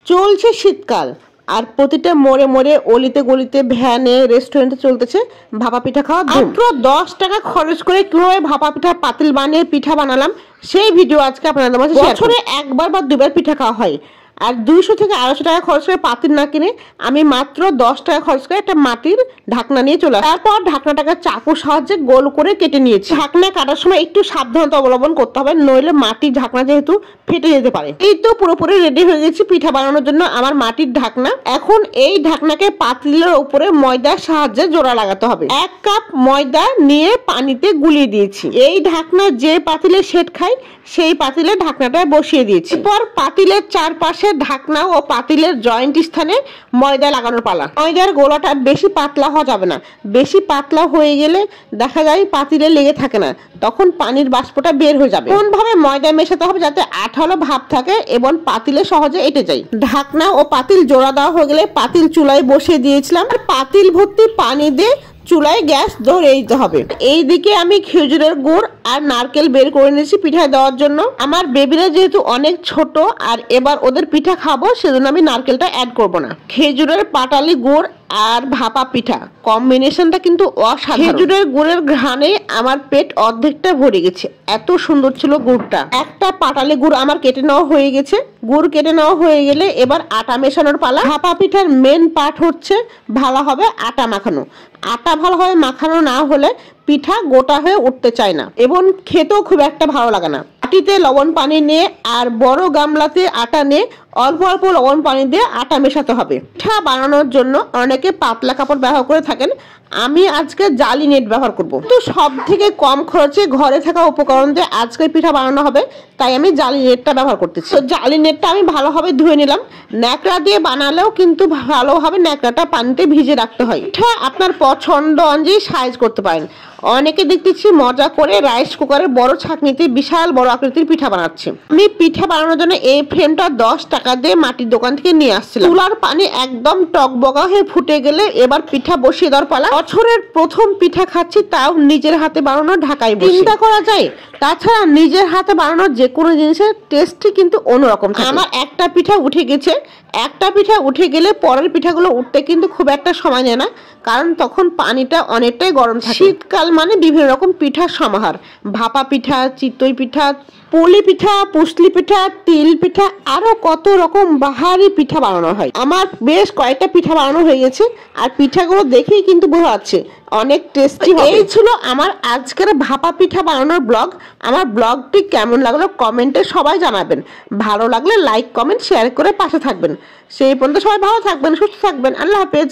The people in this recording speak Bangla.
চলছে শীতকাল আর প্রতিটা মোড়ে মোড়ে অলিতে গলিতে ভ্যানে রেস্টুরেন্টে চলতেছে ভাপা পিঠা খাওয়া। মাত্র 10 টাকা খরচ করে কিভাবে ভাপা পিঠা পাতিল বানিয়ে পিঠা বানালাম সেই ভিডিও আজকে আপনাদের মাঝে শেয়ার করব। বছরে একবার বা দুবার পিঠা খাওয়া হয় আর 200 থেকে 250 টাকা খরচ করে পাতিল না কিনে আমি মাত্র 10 টাকা খরচ করে একটা মাটির ঢাকনা নিয়ে চলে আসি। তারপর ঢাকনাটাকে চাকুর সাহায্যে গোল করে কেটে নিয়েছি। ঢাকনা কাটার সময় একটু সাবধানতা অবলম্বন করতে হবে, নইলে মাটির ঢাকনা যেহেতু ফেটে যেতে পারে। এই তো পুরোপুরি রেডি হয়ে গেছি পিঠা বানানোর জন্য আমার মাটির ঢাকনা। এখন এই ঢাকনাকে পাতিলের উপরে ময়দার সাহায্যে জোড়া লাগাতে হবে। 1 কাপ ময়দা নিয়ে পানিতে গুলিয়ে দিয়েছি। এই ঢাকনা যে পাতিলে সেট খায় সেই পাতিলে ঢাকনাটা বসিয়ে দিয়েছি। এরপর পাতিলের চারপাশে ঢাকনা ও পাতিলের জয়েন্ট স্থানে ময়দা লাগানোর পালা। ময়দার গোলাটা বেশি পাতলা হওয়া যাবে না, বেশি পাতলা হয়ে গেলে দেখা যায় পাতিলে লেগে থাকে না, তখন পানির বাষ্পটা বের হয়ে যাবে। কোন ভাবে ময়দা মেশাতে হবে যাতে আঠালো ভাব থাকে এবং পাতিলে সহজে এঁটে যায়। ঢাকনা ও পাতিল জোড়া দেওয়া হয়ে গেলে পাতিল চুলায় বসিয়ে দিয়েছিলাম। পাতিল ভর্তি পানি দিয়ে চুলায় গ্যাস ধরিয়ে দিতে হবে। এইদিকে আমি খেজুরের গুড় আর নারকেল বের করে নিয়েছি পিঠা দেওয়ার জন্য। আমার বেবিরা যেহেতু অনেক ছোট আর এবার ওদের পিঠা খাবো, সেজন্য আমি নারকেলটা অ্যাড করব না। খেজুরের পাটালি গুড় আর ভাপা পিঠা কম্বিনেশনটা কিন্তু অসাধারণ। খেজুরের গুড়ের ঘ্রাণে আমার পেট অর্ধেকটা ভরে গেছে, এত সুন্দর ছিল গুড়টা। একটা পাটালি গুড় আমার কেটে নেওয়া হয়ে গেছে। গুড় কেটে নেওয়া হয়ে গেলে এবার আটা মেশানোর পালা। ভাপা পিঠার মেন পার্ট হচ্ছে ভালোভাবে আটা মাখানো। আটা ভালোভাবে মাখানো না হলে পিঠা গোটা হয়ে উঠতে চায় না এবং খেতেও খুব একটা ভালো লাগে না। বাটিতে লবণ পানি নিয়ে আর বড় গামলাতে আটা নিয়ে অল্প অল্প লবণ পানি দিয়ে আটা মেশাতে হবে। পিঠা বানানোর জন্য অনেকে পাতলা কাপড় ব্যবহার করে থাকেন, আমি আজকে জালি নেট ব্যবহার করব। কিন্তু সব থেকে কম খরচে ঘরে থাকা উপকরণ দিয়ে আজকে পিঠা বানানো হবে, তাই আমি জালি নেটটা ব্যবহার করতেছি। তো জালি নেটটা আমি ভালোভাবে ধুয়ে নিলাম। ন্যাকড়া দিয়ে বানালেও কিন্তু ভালোভাবে ন্যাকড়াটা পানিতে ভিজে রাখতে হয়। পিঠা আপনার পছন্দ অনুযায়ী সাইজ করতে পারেন। অনেকে দেখতেছি মজা করে রাইস কুকারের বড় ছাঁকনিতে বিশাল বড় আকৃতির পিঠা বানাচ্ছে। আমি পিঠা বানানোর জন্য এই ফ্রেমটা 10 টাকা দিয়ে মাটির দোকান থেকে নিয়ে আসছিলাম। চুলার পানি একদম টকবগা হয়ে ফুটে গেলে এবার পিঠা বসিয়ে দেওয়ার পালা। বছরের প্রথম পিঠা খাচ্ছি, তাও নিজের হাতে বানানো ঢাকায় বসে। চিন্তা করা যায়, তাছাড়া নিজের হাতে বানানো যে কোনো জিনিসের টেস্টই কিন্তু অন্যরকম থাকে। আমার একটা পিঠা উঠে গেছে। একটা পিঠা উঠে গেলে পরের পিঠাগুলো উঠতে কিন্তু খুব একটা সময় নেয় না, কারণ তখন পানিটা অনেকটাই গরম থাকে। শীতকাল মানে বিভিন্ন রকম পিঠার সমাহার। ভাপা পিঠা, চিতই পিঠা, পুলি পিঠা, পুষলি পিঠা, তিল পিঠা, আরো কত রকম বাহারি পিঠা বানানো হয়। আমার বেশ কয়েকটা পিঠা বানানো হয়ে গেছে আর পিঠাগুলো দেখেই কিন্তু বোঝা যাচ্ছে অনেক টেস্টি হবে। এই ছিল আমার আজকের ভাপা পিঠা বানানোর ব্লগ। আমার ব্লগটি কেমন লাগলো কমেন্টে সবাই জানাবেন। ভালো লাগলে লাইক কমেন্ট শেয়ার করে পাশে থাকবেন। সেই পর্যন্ত সবাই ভালো থাকবেন, সুস্থ থাকবেন। আল্লাহ হাফেজ।